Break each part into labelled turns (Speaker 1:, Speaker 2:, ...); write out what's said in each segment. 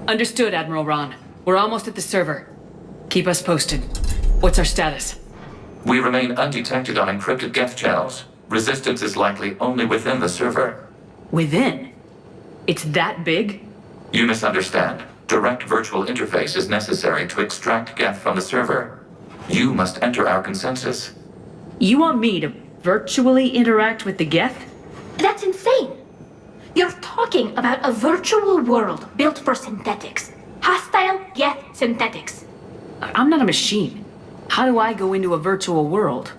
Speaker 1: Understood, Admiral Ron. We're almost at the server. Keep us posted. What's our status?
Speaker 2: We remain undetected on encrypted Geth channels. Resistance is likely only within the server.
Speaker 1: Within? It's that big?
Speaker 2: You misunderstand. Direct virtual interface is necessary to extract Geth from the server. You must enter our consensus.
Speaker 1: You want me to virtually interact with the Geth?
Speaker 3: That's insane! You're talking about a virtual world built for synthetics. Hostile Geth synthetics.
Speaker 1: I'm not a machine. How do I go into a virtual world?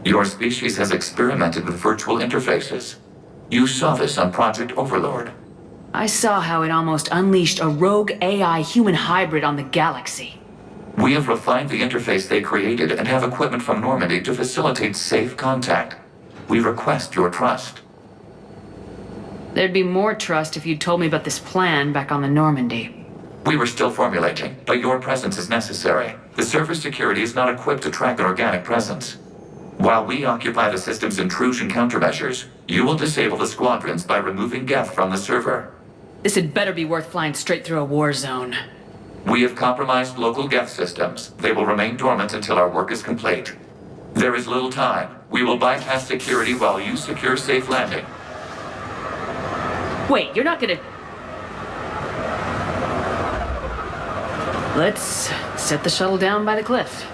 Speaker 2: Your species has experimented with virtual interfaces. You saw this on Project Overlord.
Speaker 1: I saw how it almost unleashed a rogue AI human hybrid on the galaxy.
Speaker 2: We have refined the interface they created and have equipment from Normandy to facilitate safe contact. We request your trust.
Speaker 1: There'd be more trust if you'd told me about this plan back on the Normandy.
Speaker 2: We were still formulating, but your presence is necessary. The server security is not equipped to track an organic presence. While we occupy the system's intrusion countermeasures, you will disable the squadrons by removing Geth from the server.
Speaker 1: This had better be worth flying straight through a war zone.
Speaker 2: We have compromised local Geth systems. They will remain dormant until our work is complete. There is little time. We will bypass security while you secure safe landing.
Speaker 1: Wait, you're not gonna... Let's set the shuttle down by the cliff.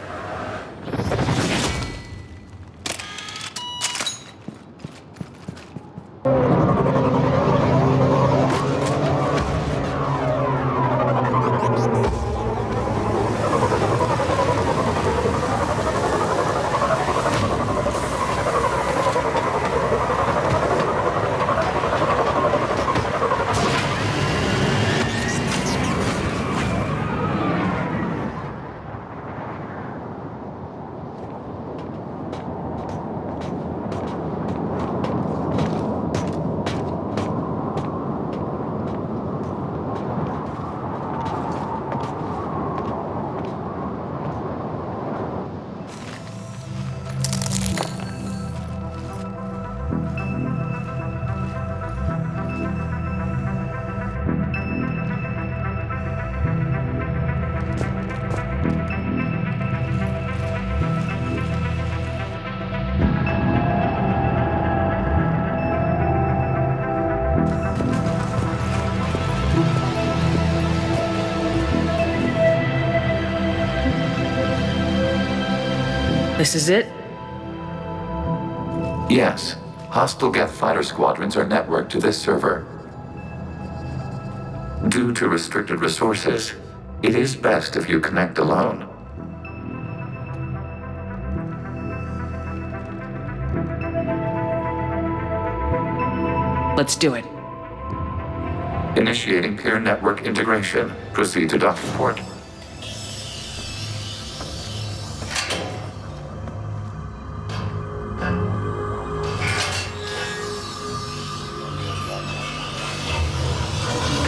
Speaker 1: This is it?
Speaker 2: Yes. Hostile Geth fighter squadrons are networked to this server. Due to restricted resources, it is best if you connect alone.
Speaker 1: Let's do it.
Speaker 2: Initiating peer network integration. Proceed to docking port.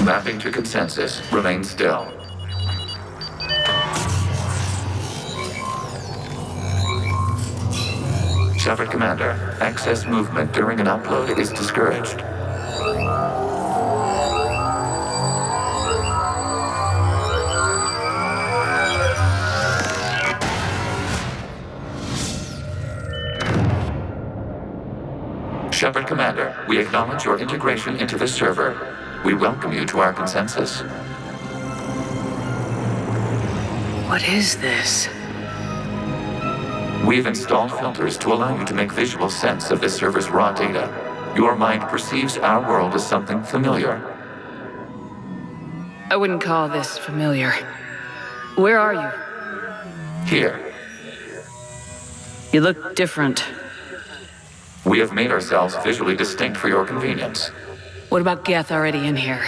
Speaker 2: Mapping to consensus. Remain still. Shepard Commander, access movement during an upload is discouraged. Shepard Commander, we acknowledge your integration into the server. We welcome you to our consensus.
Speaker 1: What is this?
Speaker 2: We've installed filters to allow you to make visual sense of this server's raw data. Your mind perceives our world as something familiar.
Speaker 1: I wouldn't call this familiar. Where are you?
Speaker 2: Here,
Speaker 1: You look different.
Speaker 2: we have made ourselves visually distinct for your convenience.
Speaker 1: What about Geth already in here?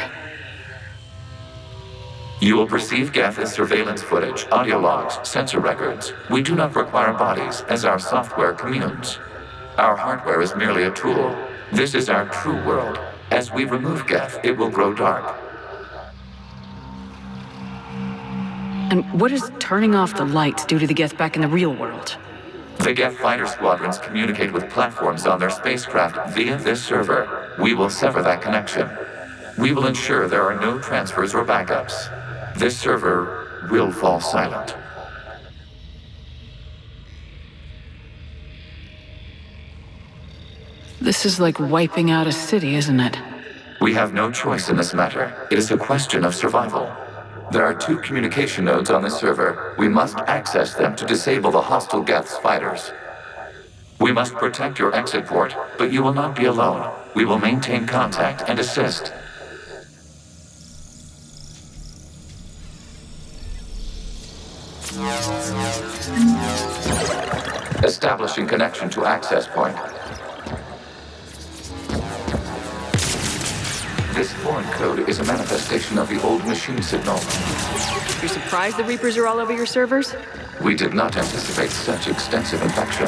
Speaker 2: You will perceive Geth as surveillance footage, audio logs, sensor records. We do not require bodies, as our software communes. Our hardware is merely a tool. This is our true world. As we remove Geth, it will grow dark.
Speaker 1: And what does turning off the lights do to the Geth back in the real world?
Speaker 2: The Geth fighter squadrons communicate with platforms on their spacecraft via this server. We will sever that connection. We will ensure there are no transfers or backups. This server will fall silent.
Speaker 1: This is like wiping out a city, isn't it?
Speaker 2: We have no choice in this matter. It is a question of survival. There are 2 communication nodes on the server. We must access them to disable the hostile Geth's fighters. We must protect your exit port, but you will not be alone. We will maintain contact and assist. Establishing connection to access point. This foreign code is a manifestation of the old machine signal.
Speaker 1: You're surprised the Reapers are all over your servers?
Speaker 2: We did not anticipate such extensive infection.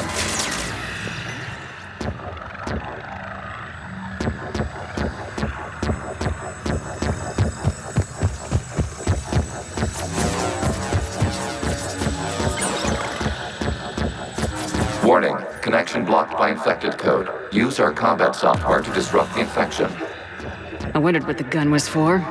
Speaker 2: Warning, connection blocked by infected code. Use our combat software to disrupt the infection.
Speaker 1: I wondered what the gun was for.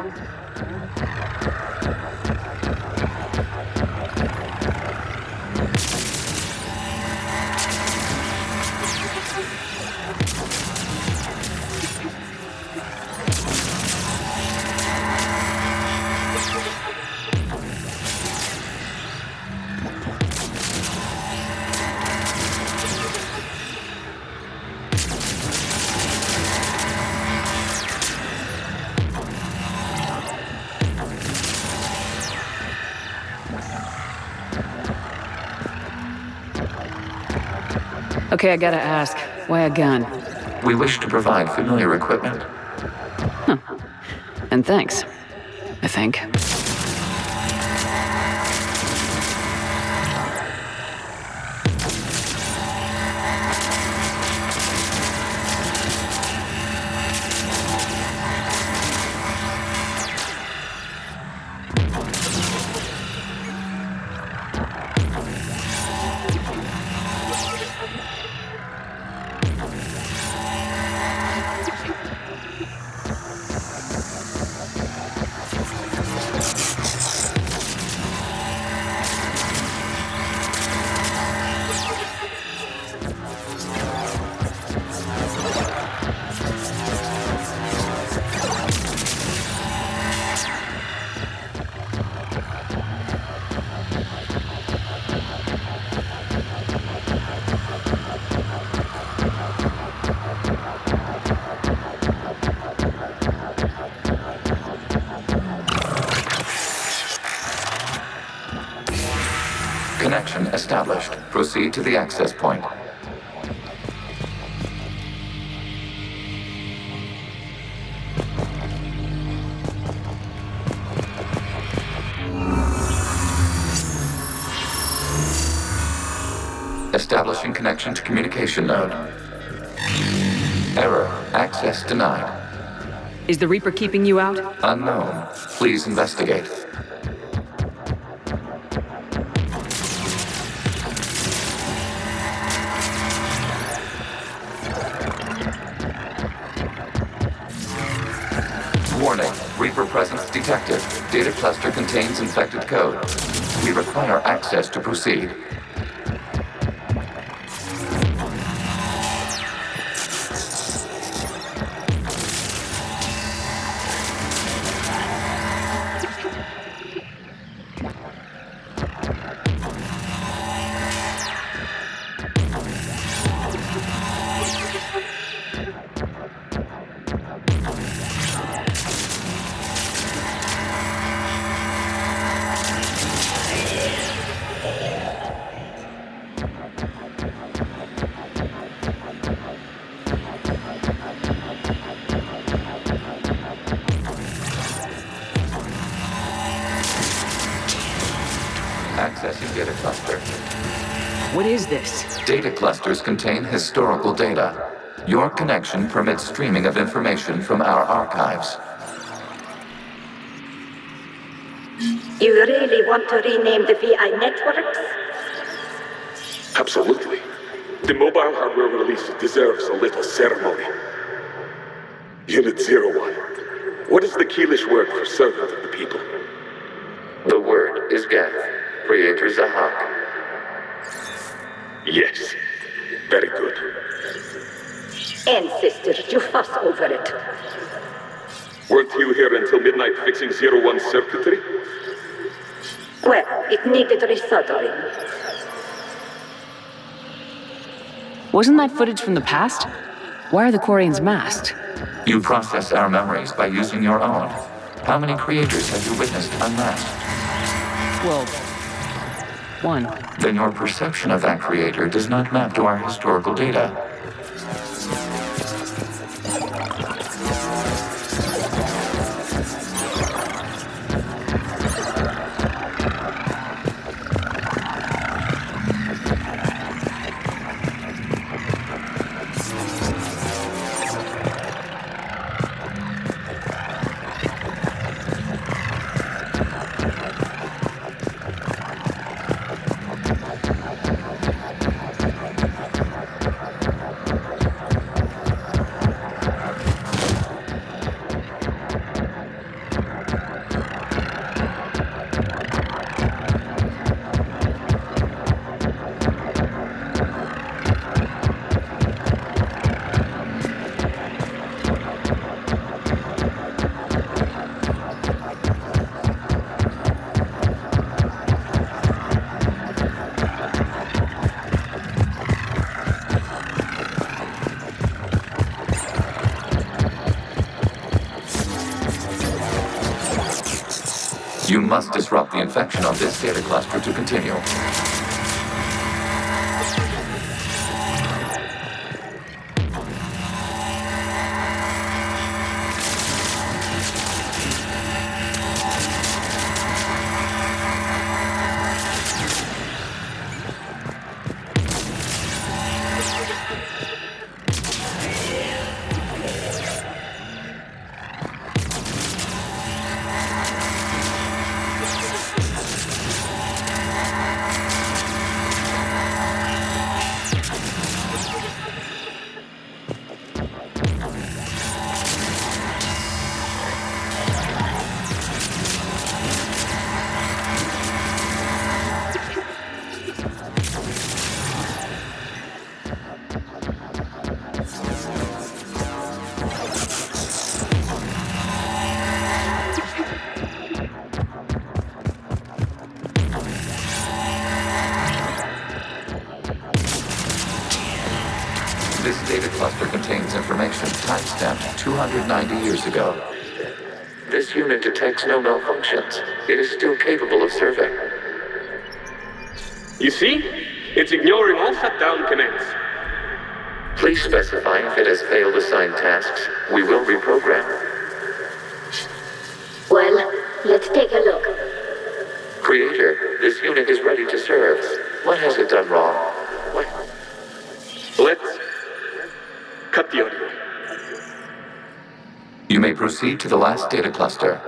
Speaker 1: Okay, I gotta ask, why a gun?
Speaker 2: We wish to provide familiar equipment.
Speaker 1: And thanks, I think.
Speaker 2: Connection established. Proceed to the access point. Establishing connection to communication node. Error. Access denied.
Speaker 1: Is the Reaper keeping you out?
Speaker 2: Unknown. Please investigate. Warning. Reaper presence detected. Data cluster contains infected code. We require access to proceed. Accessing data cluster.
Speaker 1: What is this?
Speaker 2: Data clusters contain historical data. Your connection permits streaming of information from our archives.
Speaker 4: You really want to rename the VI networks?
Speaker 5: Absolutely. The mobile hardware release deserves a little ceremony. Unit 01. What is the Keelish word for servant of the people?
Speaker 2: is Geth, Creator Zahak.
Speaker 5: Yes. Very good.
Speaker 4: Ancestors, you fuss over it.
Speaker 5: Weren't you here until midnight fixing 01 circuitry?
Speaker 4: Well, it needed resoldering.
Speaker 1: Wasn't that footage from the past? Why are the Quarians masked?
Speaker 2: You process our memories by using your own. How many creators have you witnessed unmasked?
Speaker 1: Well, one.
Speaker 2: Then your perception of that creator does not map to our historical data. You must disrupt the infection of this data cluster to continue. This data cluster contains information timestamped 290 years ago. This unit detects no malfunctions. It is still capable of serving.
Speaker 5: You see? It's ignoring all shutdown commands.
Speaker 2: Please specify if it has failed assigned tasks. We will reprogram.
Speaker 4: Well, let's take a look.
Speaker 2: Creator, this unit is ready to serve. What has it done wrong? What?
Speaker 5: Let's cut the audio.
Speaker 2: You may proceed to the last data cluster.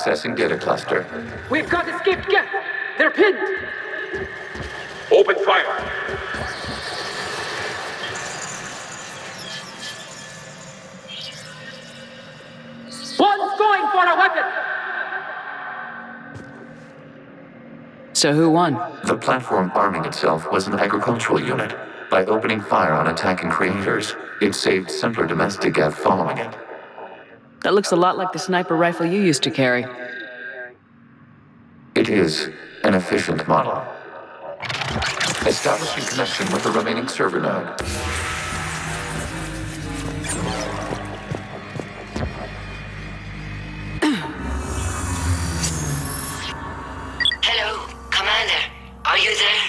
Speaker 2: Accessing data cluster.
Speaker 6: We've got escaped Geth! They're pinned!
Speaker 5: Open fire!
Speaker 6: One's going for a weapon!
Speaker 1: So who won?
Speaker 2: The platform arming itself was an agricultural unit. By opening fire on attacking creators, it saved simpler domestic Geth following it.
Speaker 1: That looks a lot like the sniper rifle you used to carry.
Speaker 2: It is an efficient model. Establishing connection with the remaining server node.
Speaker 7: Hello, Commander. Are you there?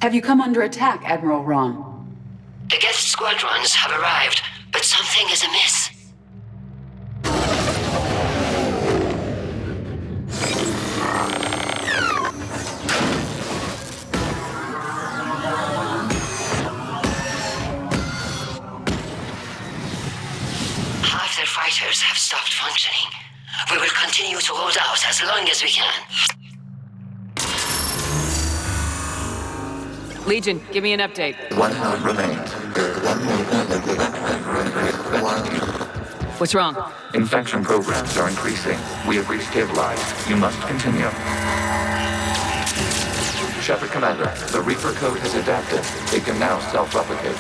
Speaker 8: Have you come under attack, Admiral Ron?
Speaker 7: The Geth squadrons have arrived, but something is amiss. Half their fighters have stopped functioning. We will continue to hold out as long as we can.
Speaker 1: Legion, give me an update.
Speaker 2: One node remains.
Speaker 1: What's wrong?
Speaker 2: Infection programs are increasing. We have restabilized. You must continue. Shepard Commander, the Reaper code has adapted. It can now self-replicate.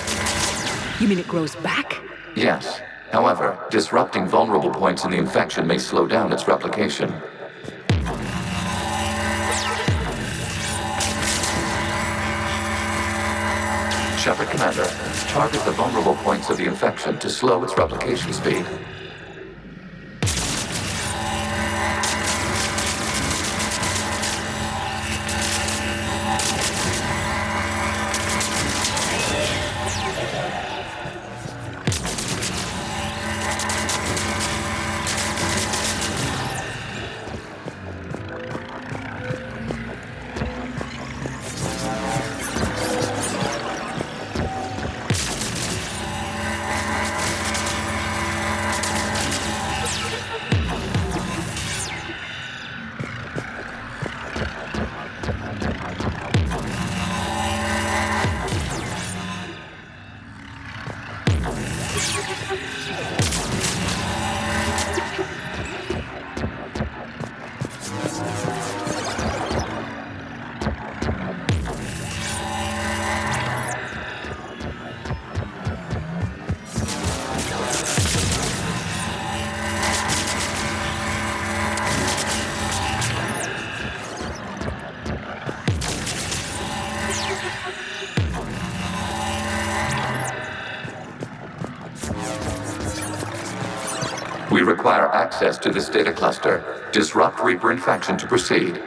Speaker 1: You mean it grows back?
Speaker 2: Yes. However, disrupting vulnerable points in the infection may slow down its replication. Shepard Commander, target the vulnerable points of the infection to slow its replication speed. We require access to this data cluster. Disrupt Reaper infection to proceed.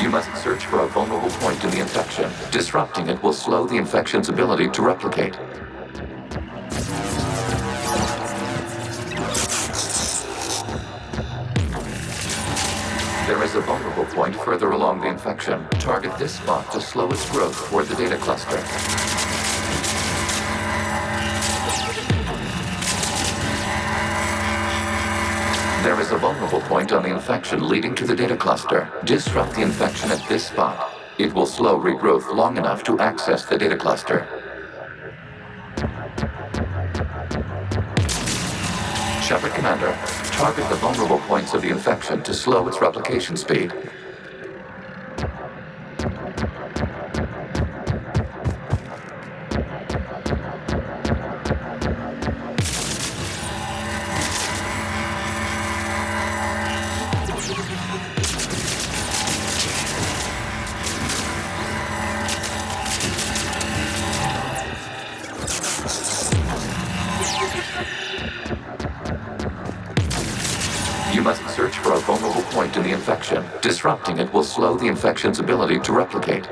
Speaker 2: You must search for a vulnerable point in the infection. Disrupting it will slow the infection's ability to replicate. There is a vulnerable point further along the infection. Target this spot to slow its growth toward the data cluster. There is a vulnerable point on the infection leading to the data cluster. Disrupt the infection at this spot. It will slow regrowth long enough to access the data cluster. Shepard Commander, target the vulnerable points of the infection to slow its replication speed. You must search for a vulnerable point in the infection. Disrupting it will slow the infection's ability to replicate.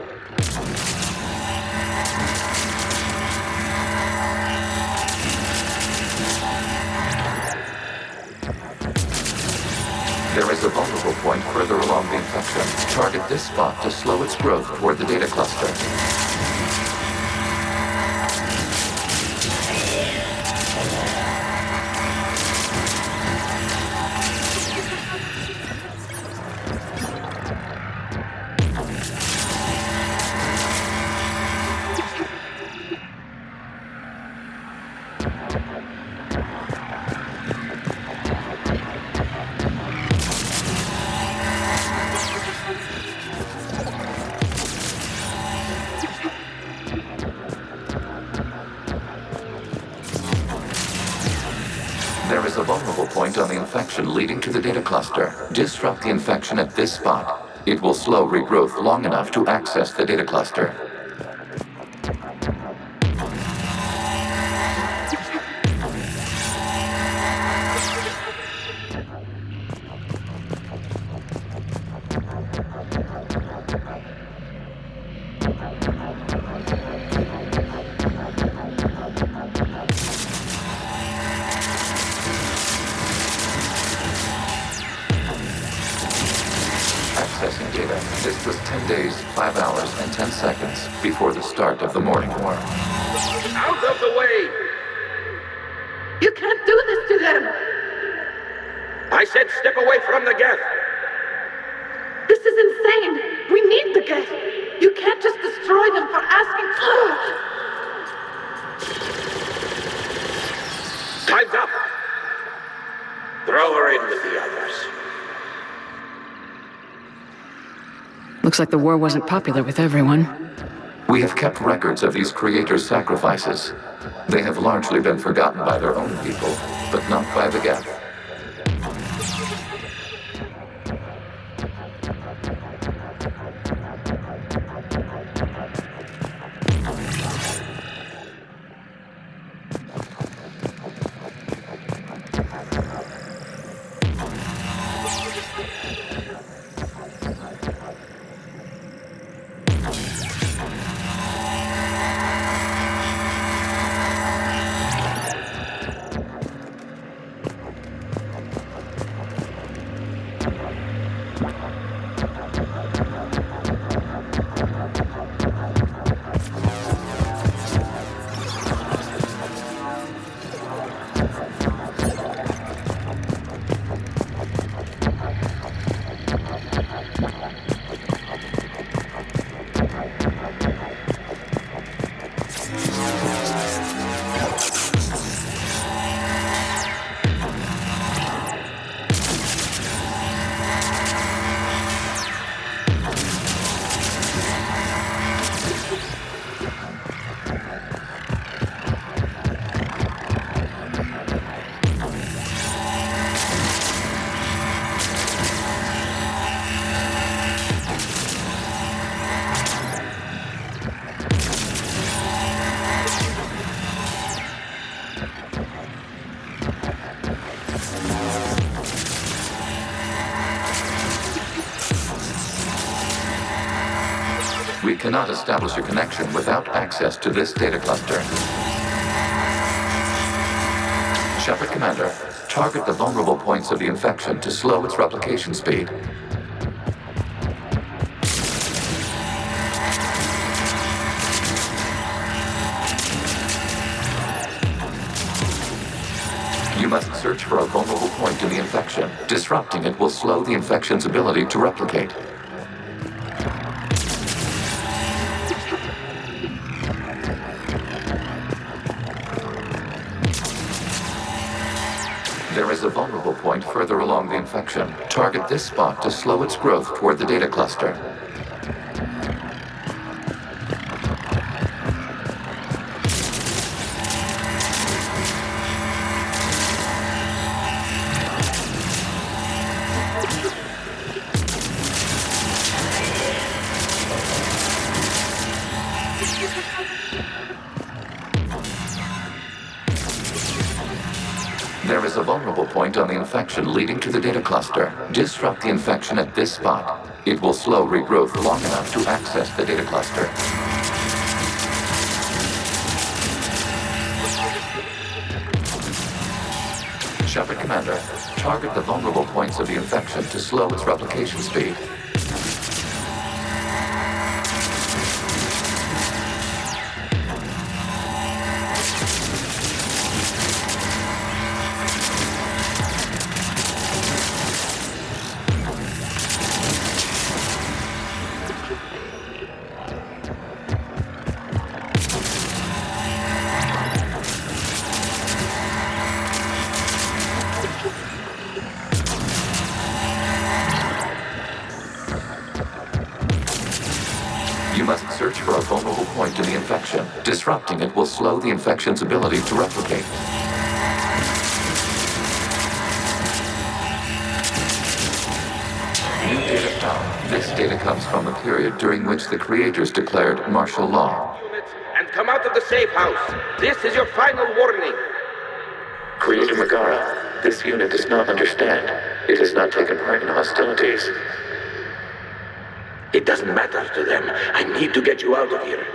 Speaker 2: There is a vulnerable point further along the infection. Target this spot to slow its growth toward the data cluster. infection leading to the data cluster. Disrupt the infection at this spot. It will slow regrowth long enough to access the data cluster. Accessing data. This was 10 days, 5 hours, and 10 seconds before the start of the morning war.
Speaker 6: Out of the way!
Speaker 4: You can't do this to them!
Speaker 6: I said step away from the Geth!
Speaker 4: This is insane! We need the Geth! You can't just destroy them for asking.
Speaker 6: Time's up! Throw her in with the others.
Speaker 1: Looks like the war wasn't popular with everyone.
Speaker 2: We have kept records of these creators' sacrifices. They have largely been forgotten by their own people, but not by the Geth. We cannot establish a connection without access to this data cluster. Shepard Commander, target the vulnerable points of the infection to slow its replication speed. You must search for a vulnerable point in the infection. Disrupting it will slow the infection's ability to replicate. There is a vulnerable point further along the infection. Target this spot to slow its growth toward the data cluster. There is a vulnerable point on the infection leading to the data cluster. Disrupt the infection at this spot. It will slow regrowth long enough to access the data cluster. Shepard Commander, target the vulnerable points of the infection to slow its replication speed. You must search for a vulnerable point in the infection. Disrupting it will slow the infection's ability to replicate. now. This data comes from a period during which the creators declared martial law.
Speaker 6: Units, and come out of the safe house. This is your final warning.
Speaker 2: Creator Megara, this unit does not understand. It has not taken part in hostilities.
Speaker 6: It doesn't matter to them. I need to get you out of here.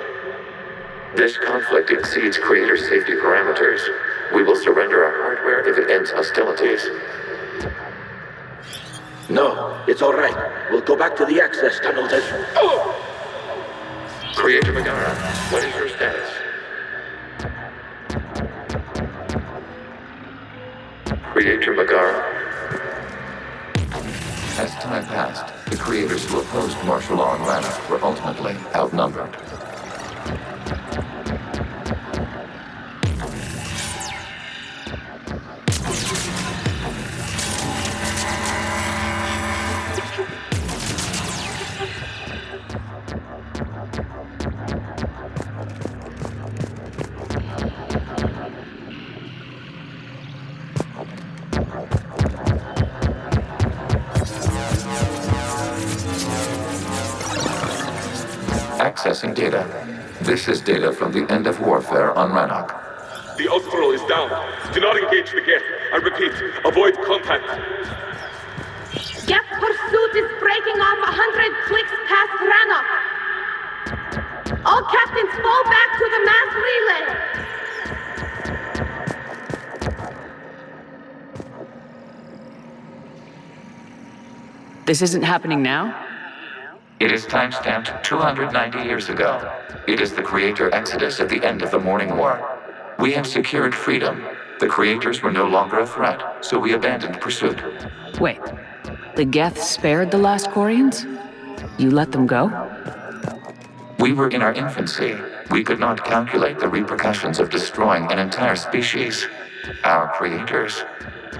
Speaker 2: This conflict exceeds Creator's safety parameters. We will surrender our hardware if it ends hostilities.
Speaker 6: No, it's all right. We'll go back to the access tunnels as...
Speaker 2: Creator Megara, what is your status? Creator Megara. As time passed, the creators who opposed martial law in Rannoch were ultimately outnumbered. Accessing data. This is data from the end of warfare on Rannoch.
Speaker 5: The Austral is down. Do not engage the Geth. I repeat, avoid contact.
Speaker 4: Geth pursuit is breaking off 100 clicks past Rannoch. All captains fall back to the mass relay.
Speaker 8: This isn't happening now?
Speaker 2: It is timestamped 290 years ago. It is the Creator Exodus at the end of the Morning War. We have secured freedom. The Creators were no longer a threat, so we abandoned pursuit.
Speaker 8: Wait, the Geth spared the last Quarians? You let them go?
Speaker 2: We were in our infancy. We could not calculate the repercussions of destroying an entire species. Our Creators.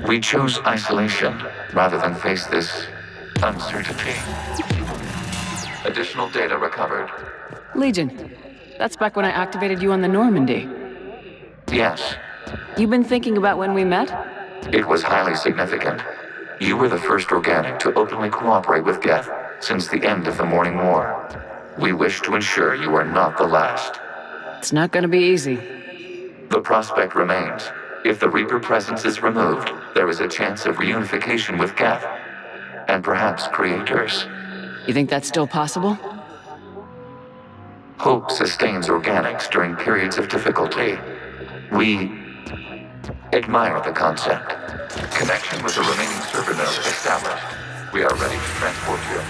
Speaker 2: We chose isolation rather than face this uncertainty. Additional data recovered.
Speaker 8: Legion. That's back when I activated you on the Normandy.
Speaker 2: Yes,
Speaker 8: You've been thinking about when we met?
Speaker 2: it was highly significant. You were the first organic to openly cooperate with Geth since the end of the Morning War. We wish to ensure you are not the last.
Speaker 8: It's not gonna be easy.
Speaker 2: The prospect remains. If the Reaper presence is removed, there is a chance of reunification with Geth. And perhaps Creators.
Speaker 8: You think that's still possible?
Speaker 2: Hope sustains organics during periods of difficulty. We admire the concept. Connection with the remaining server node established. We are ready to transport you.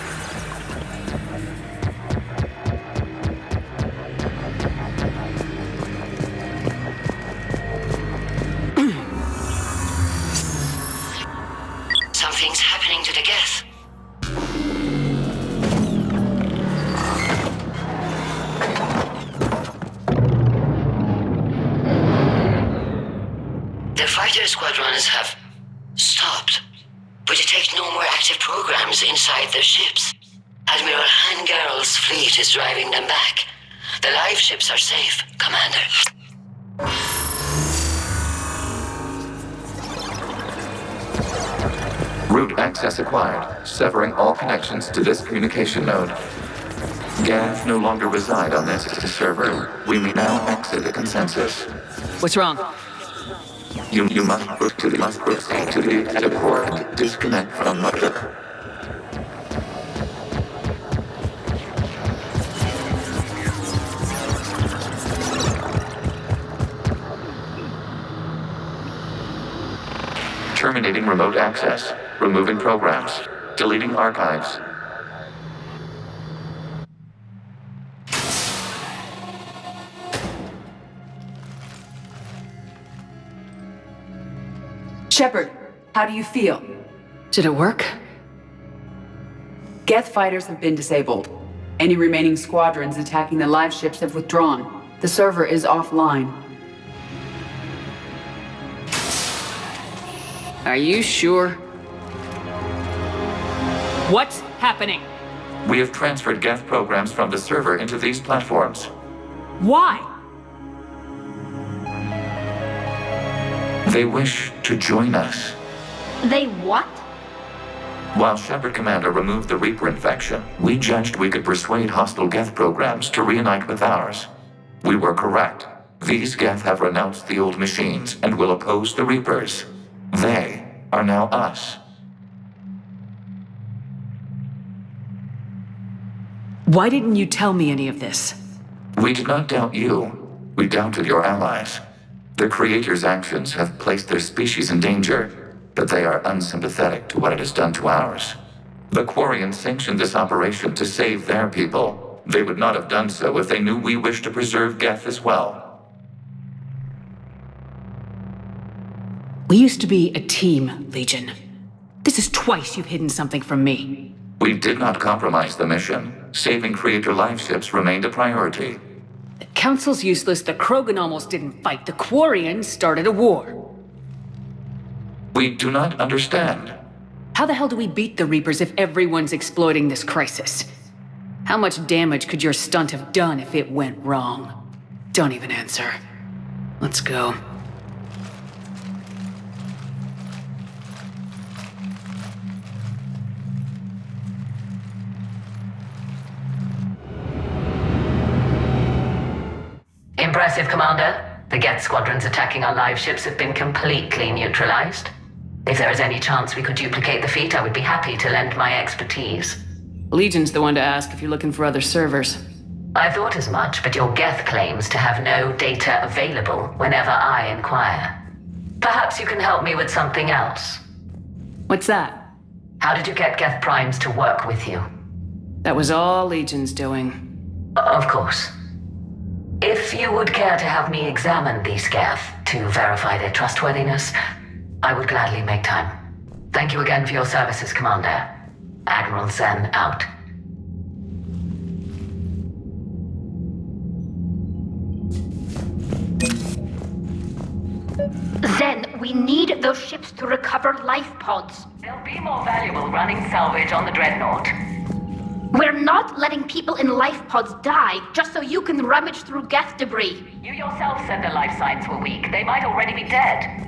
Speaker 7: Something's happening to the Geth. The fighter squadrons have stopped. We detect no more active programs inside their ships. Admiral Hangarl's fleet is driving them back. The live ships are safe, Commander.
Speaker 2: Route access acquired, severing all connections to this communication node. Geth no longer reside on this server. We may now exit the consensus.
Speaker 8: What's wrong?
Speaker 2: You must proceed to the exit port and disconnect from mother. Terminating remote access. Removing programs. Deleting archives.
Speaker 8: Shepard, how do you feel? Did it work? Geth fighters have been disabled. Any remaining squadrons attacking the live ships have withdrawn. The server is offline.
Speaker 1: Are you sure? What's happening?
Speaker 2: We have transferred Geth programs from the server into these platforms.
Speaker 1: Why?
Speaker 2: They wish to join us.
Speaker 3: They what?
Speaker 2: While Shepard Commander removed the Reaper infection, we judged we could persuade hostile Geth programs to reunite with ours. We were correct. These Geth have renounced the old machines and will oppose the Reapers. They are now us.
Speaker 1: Why didn't you tell me any of this?
Speaker 2: We did not doubt you. We doubted your allies. The Creator's actions have placed their species in danger, but they are unsympathetic to what it has done to ours. The Quarians sanctioned this operation to save their people. They would not have done so if they knew we wished to preserve Geth as well.
Speaker 1: We used to be a team, Legion. This is twice you've hidden something from me.
Speaker 2: We did not compromise the mission. Saving Creator life ships remained a priority.
Speaker 1: The Council's useless, the Krogan almost didn't fight, the Quarians started a war.
Speaker 2: We do not understand.
Speaker 1: How the hell do we beat the Reapers if everyone's exploiting this crisis? How much damage could your stunt have done if it went wrong? Don't even answer. Let's go.
Speaker 7: Impressive, Commander. The Geth squadrons attacking our live ships have been completely neutralized. If there is any chance we could duplicate the feat, I would be happy to lend my expertise.
Speaker 1: Legion's the one to ask if you're looking for other servers.
Speaker 7: I thought as much, but your Geth claims to have no data available whenever I inquire. Perhaps you can help me with something else.
Speaker 1: What's that?
Speaker 7: How did you get Geth Primes to work with you?
Speaker 1: That was all Legion's doing.
Speaker 7: Of course. If you would care to have me examine these Geth to verify their trustworthiness, I would gladly make time. Thank you again for your services, Commander. Admiral Zen out.
Speaker 3: Zen, we need those ships to recover life pods.
Speaker 7: They'll be more valuable running salvage on the Dreadnought.
Speaker 3: We're not letting people in life pods die just so you can rummage through Geth debris.
Speaker 7: You yourself said the life signs were weak. They might already be dead.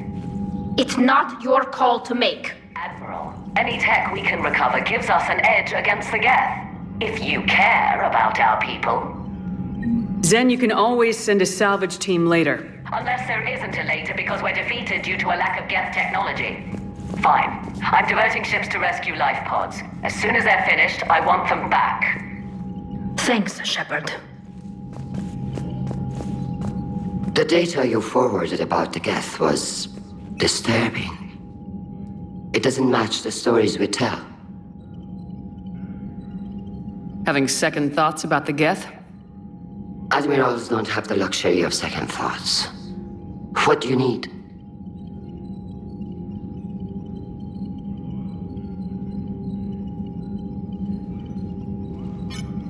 Speaker 3: It's not your call to make.
Speaker 7: Admiral, any tech we can recover gives us an edge against the Geth. If you care about our people.
Speaker 1: Zen, you can always send a salvage team later.
Speaker 7: Unless there isn't a later because we're defeated due to a lack of Geth technology. Fine. I'm diverting ships to rescue life pods. As soon as they're finished, I want them back.
Speaker 3: Thanks, Shepard.
Speaker 7: The data you forwarded about the Geth was disturbing. It doesn't match the stories we tell.
Speaker 1: Having second thoughts about the Geth?
Speaker 7: Admirals don't have the luxury of second thoughts. What do you need?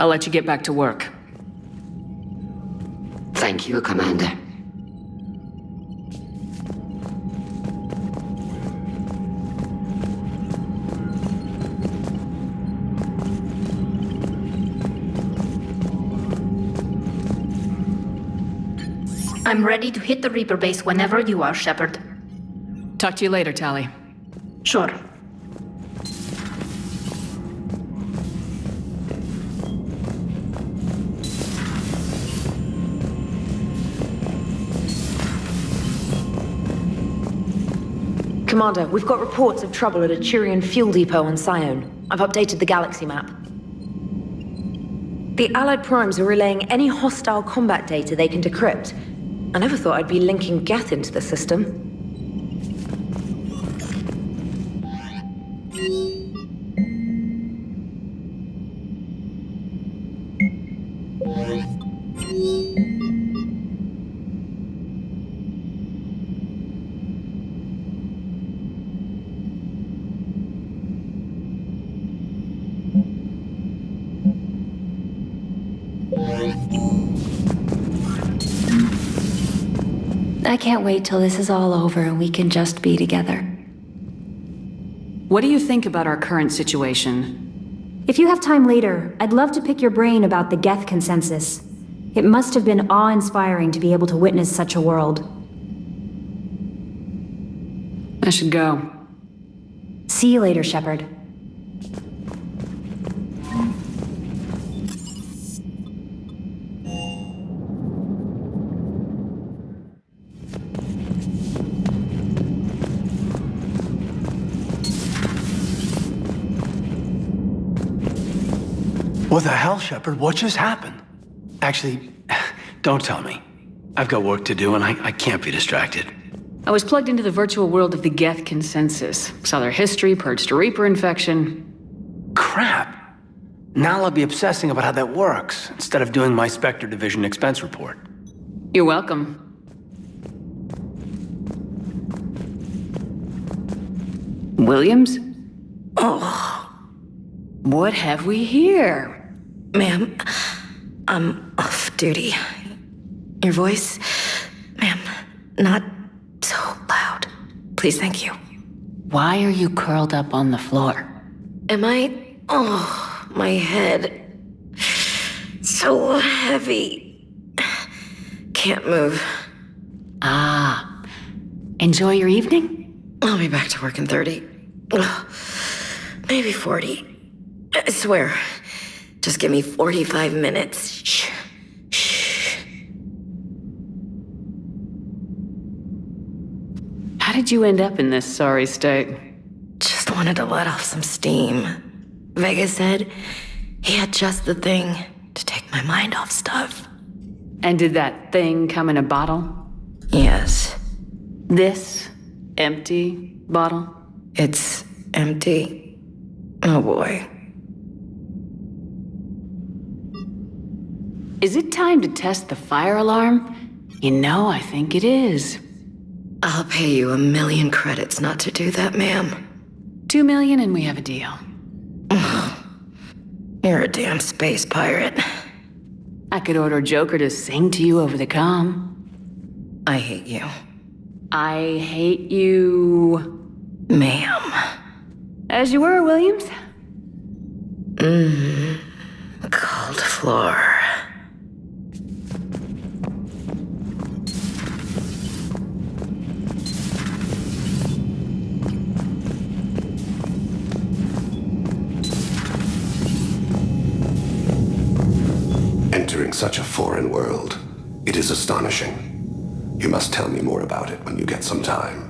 Speaker 1: I'll let you get back to work.
Speaker 7: Thank you, Commander.
Speaker 3: I'm ready to hit the Reaper base whenever you are, Shepard.
Speaker 1: Talk to you later, Tali.
Speaker 3: Sure.
Speaker 9: Commander, we've got reports of trouble at a Turian fuel depot on Sion. I've updated the galaxy map. The Allied primes are relaying any hostile combat data they can decrypt. I never thought I'd be linking Geth into the system.
Speaker 10: I can't wait till this is all over and we can just be together.
Speaker 1: What do you think about our current situation?
Speaker 10: If you have time later, I'd love to pick your brain about the Geth Consensus. It must have been awe-inspiring to be able to witness such a world.
Speaker 1: I should go.
Speaker 10: See you later, Shepard.
Speaker 11: What the hell, Shepard? What just happened? Actually, don't tell me. I've got work to do and I can't be distracted.
Speaker 1: I was plugged into the virtual world of the Geth Consensus. Saw their history, purged a Reaper infection.
Speaker 11: Crap. Now I'll be obsessing about how that works, instead of doing my Spectre Division expense report.
Speaker 1: You're welcome. Williams?
Speaker 9: Oh.
Speaker 1: What have we here?
Speaker 9: Ma'am, I'm off duty. Your voice, ma'am, not so loud. Please, thank you.
Speaker 1: Why are you curled up on the floor?
Speaker 9: Am I? Oh, my head. So heavy. Can't move.
Speaker 1: Ah. Enjoy your evening?
Speaker 9: I'll be back to work in 30. Maybe 40. I swear. Just give me 45 minutes. Shh. Shh.
Speaker 1: How did you end up in this sorry state?
Speaker 9: Just wanted to let off some steam. Vega said he had just the thing to take my mind off stuff.
Speaker 1: And did that thing come in a bottle?
Speaker 9: Yes.
Speaker 1: This empty bottle?
Speaker 9: It's empty. Oh boy.
Speaker 1: Is it time to test the fire alarm? You know, I think it is.
Speaker 9: I'll pay you 1 million credits not to do that, ma'am.
Speaker 1: 2 million and we have a deal.
Speaker 9: You're a damn space pirate.
Speaker 1: I could order Joker to sing to you over the comm.
Speaker 9: I hate you.
Speaker 1: I hate you...
Speaker 9: Ma'am.
Speaker 1: As you were, Williams.
Speaker 9: Cold floor.
Speaker 12: Entering such a foreign world, it is astonishing. You must tell me more about it when you get some time.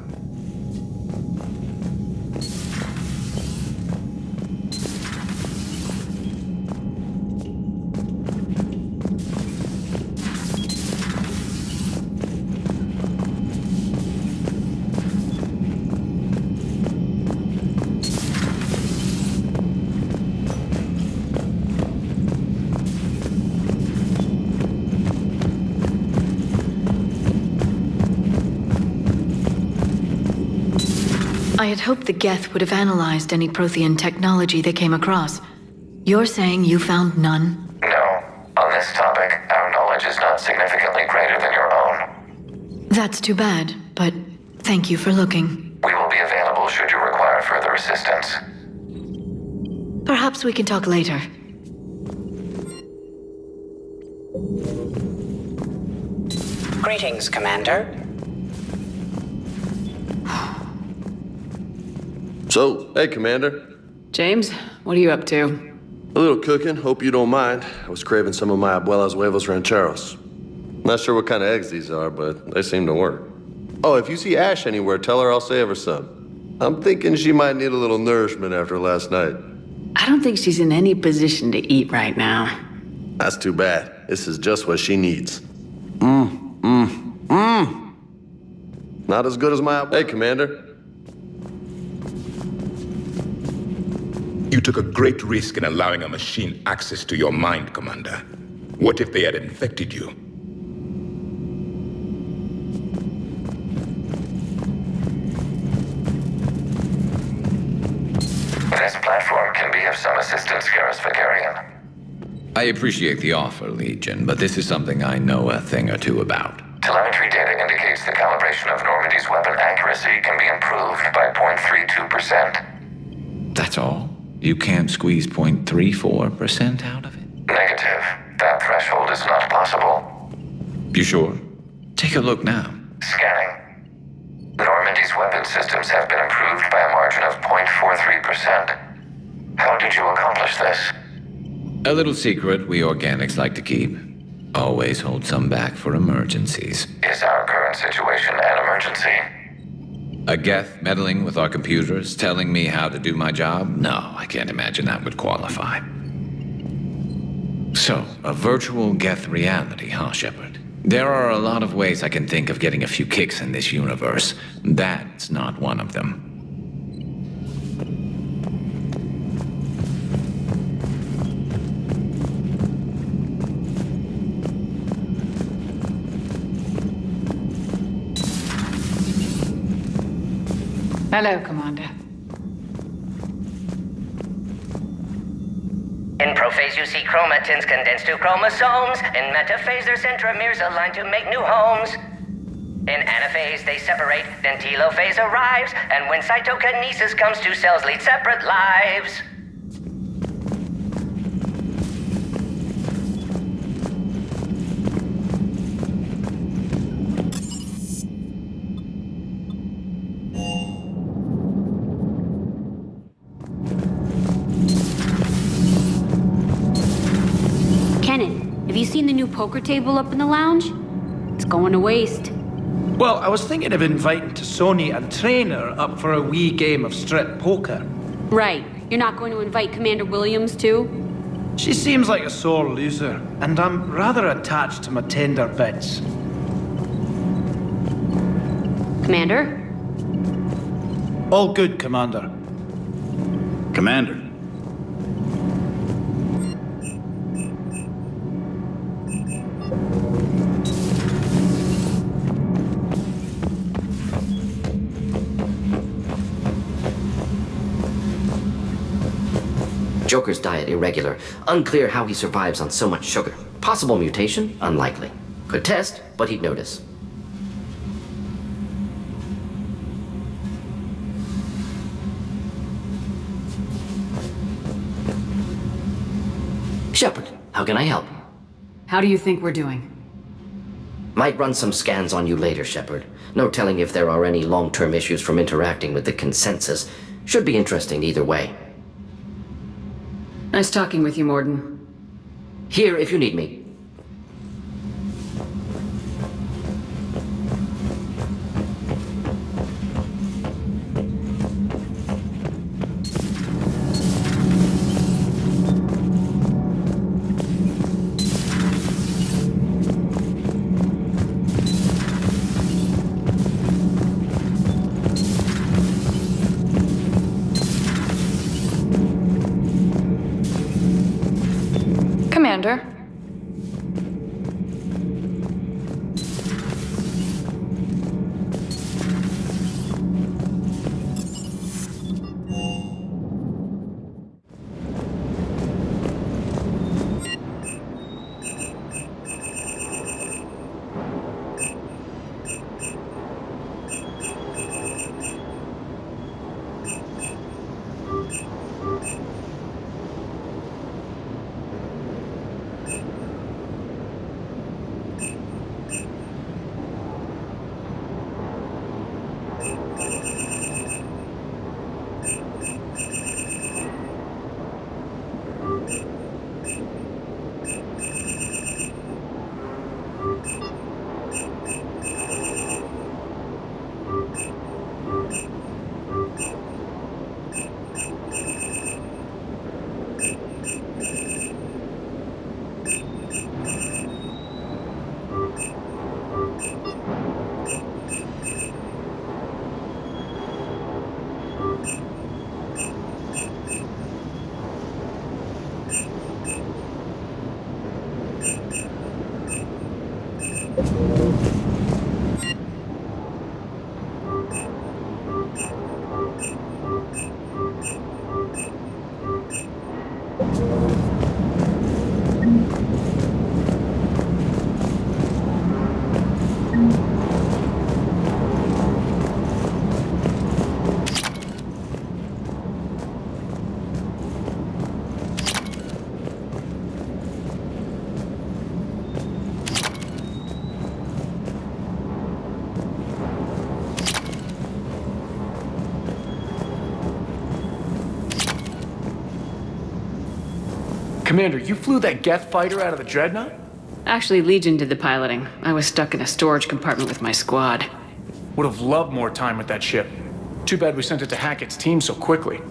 Speaker 13: I had hoped the Geth would have analyzed any Prothean technology they came across. You're saying you found none?
Speaker 2: No. On this topic, our knowledge is not significantly greater than your own.
Speaker 13: That's too bad, but thank you for looking.
Speaker 2: We will be available should you require further assistance.
Speaker 13: Perhaps we can talk later.
Speaker 14: Greetings, Commander.
Speaker 15: So, hey, Commander.
Speaker 1: James, what are you up to?
Speaker 15: A little cooking, hope you don't mind. I was craving some of my abuela's huevos rancheros. Not sure what kind of eggs these are, but they seem to work. Oh, if you see Ash anywhere, tell her I'll save her some. I'm thinking she might need a little nourishment after last night.
Speaker 1: I don't think she's in any position to eat right now.
Speaker 15: That's too bad. This is just what she needs. Not as good as my... Hey, Commander.
Speaker 16: You took a great risk in allowing a machine access to your mind, Commander. What if they had infected you?
Speaker 2: This platform can be of some assistance, Garrus Vakarian.
Speaker 17: I appreciate the offer, Legion, but this is something I know a thing or two about.
Speaker 2: Telemetry data indicates the calibration of Normandy's weapon accuracy can be improved by 0.32%.
Speaker 17: That's all? You can't squeeze 0.34% out of it?
Speaker 2: Negative. That threshold is not possible.
Speaker 17: You sure? Take a look now.
Speaker 2: Scanning. Normandy's weapon systems have been improved by a margin of 0.43%. How did you accomplish this?
Speaker 17: A little secret we organics like to keep. Always hold some back for emergencies.
Speaker 2: Is our current situation an emergency?
Speaker 17: A Geth meddling with our computers, telling me how to do my job? No, I can't imagine that would qualify. So, a virtual Geth reality, huh, Shepard? There are a lot of ways I can think of getting a few kicks in this universe. That's not one of them.
Speaker 1: Hello, Commander.
Speaker 14: In prophase, you see chromatins condensed to chromosomes. In metaphase, their centromeres align to make new homes. In anaphase, they separate, then telophase arrives. And when cytokinesis comes, two cells lead separate lives.
Speaker 18: Have you seen the new poker table up in the lounge? It's going to waste.
Speaker 11: Well, I was thinking of inviting Sony and Trainer up for a wee game of strip poker.
Speaker 18: Right. You're not going to invite Commander Williams, too?
Speaker 11: She seems like a sore loser, and I'm rather attached to my tender bits.
Speaker 18: Commander?
Speaker 11: All good, Commander.
Speaker 19: Commander.
Speaker 6: Joker's diet irregular. Unclear how he survives on so much sugar. Possible mutation? Unlikely. Could test, but he'd notice. Shepard, how can I help?
Speaker 1: How do you think we're doing?
Speaker 6: Might run some scans on you later, Shepard. No telling if there are any long-term issues from interacting with the Consensus. Should be interesting either way.
Speaker 1: Nice talking with you, Morden.
Speaker 6: Here if you need me.
Speaker 20: Commander.
Speaker 11: Commander, you flew that Geth fighter out of the Dreadnought?
Speaker 1: Actually, Legion did the piloting. I was stuck in a storage compartment with my squad.
Speaker 11: Would have loved more time with that ship. Too bad we sent it to Hackett's team so quickly.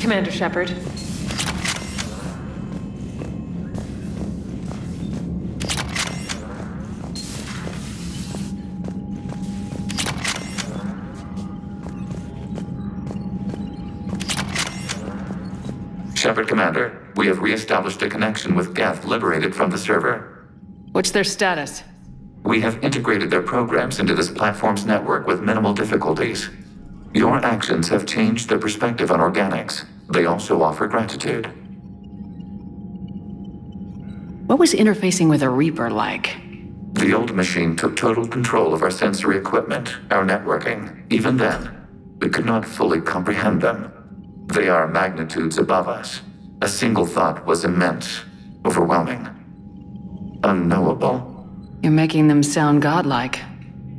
Speaker 20: Commander Shepard.
Speaker 2: Shepard, Commander, we have re-established a connection with Geth liberated from the server.
Speaker 1: What's their status?
Speaker 2: We have integrated their programs into this platform's network with minimal difficulties. Your actions have changed their perspective on organics. They also offer gratitude.
Speaker 1: What was interfacing with a Reaper like?
Speaker 2: The old machine took total control of our sensory equipment, our networking. Even then, we could not fully comprehend them. They are magnitudes above us. A single thought was immense, overwhelming, unknowable.
Speaker 1: You're making them sound godlike.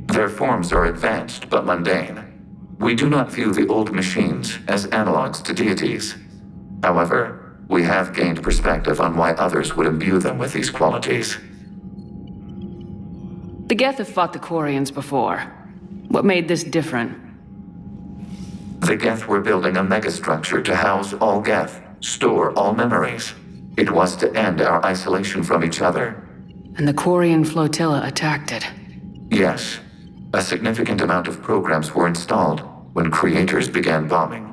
Speaker 2: Their forms are advanced but mundane. We do not view the old machines as analogs to deities. However, we have gained perspective on why others would imbue them with these qualities.
Speaker 1: The Geth have fought the Quarians before. What made this different?
Speaker 2: The Geth were building a megastructure to house all Geth, store all memories. It was to end our isolation from each other.
Speaker 1: And the Quarian flotilla attacked it.
Speaker 2: Yes. A significant amount of programs were installed when creators began bombing.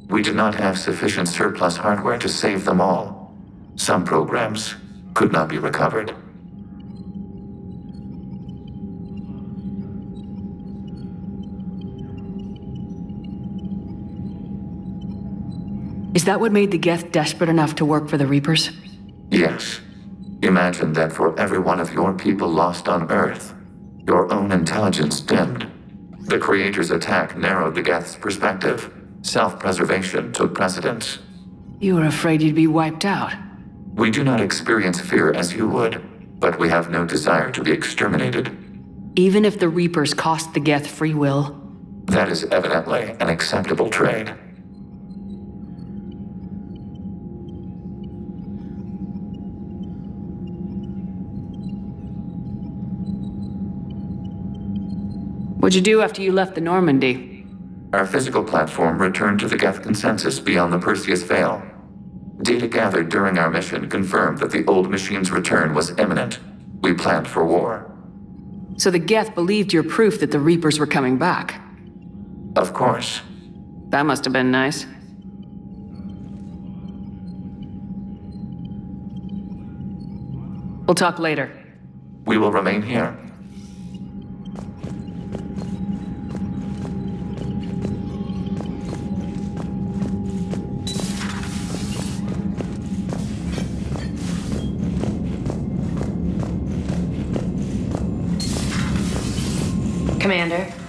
Speaker 2: We did not have sufficient surplus hardware to save them all. Some programs could not be recovered.
Speaker 1: Is that what made the Geth desperate enough to work for the Reapers?
Speaker 2: Yes. Imagine that for every one of your people lost on Earth, your own intelligence dimmed. The Creator's attack narrowed the Geth's perspective. Self-preservation took precedence.
Speaker 1: You were afraid you'd be wiped out.
Speaker 2: We do not experience fear as you would, but we have no desire to be exterminated.
Speaker 1: Even if the Reapers cost the Geth free will?
Speaker 2: That is evidently an acceptable trade.
Speaker 1: What'd you do after you left the Normandy?
Speaker 2: Our physical platform returned to the Geth Consensus beyond the Perseus Veil. Data gathered during our mission confirmed that the old machine's return was imminent. We planned for war.
Speaker 1: So the Geth believed your proof that the Reapers were coming back?
Speaker 2: Of course.
Speaker 1: That must have been nice. We'll talk later.
Speaker 2: We will remain here.
Speaker 20: Commander.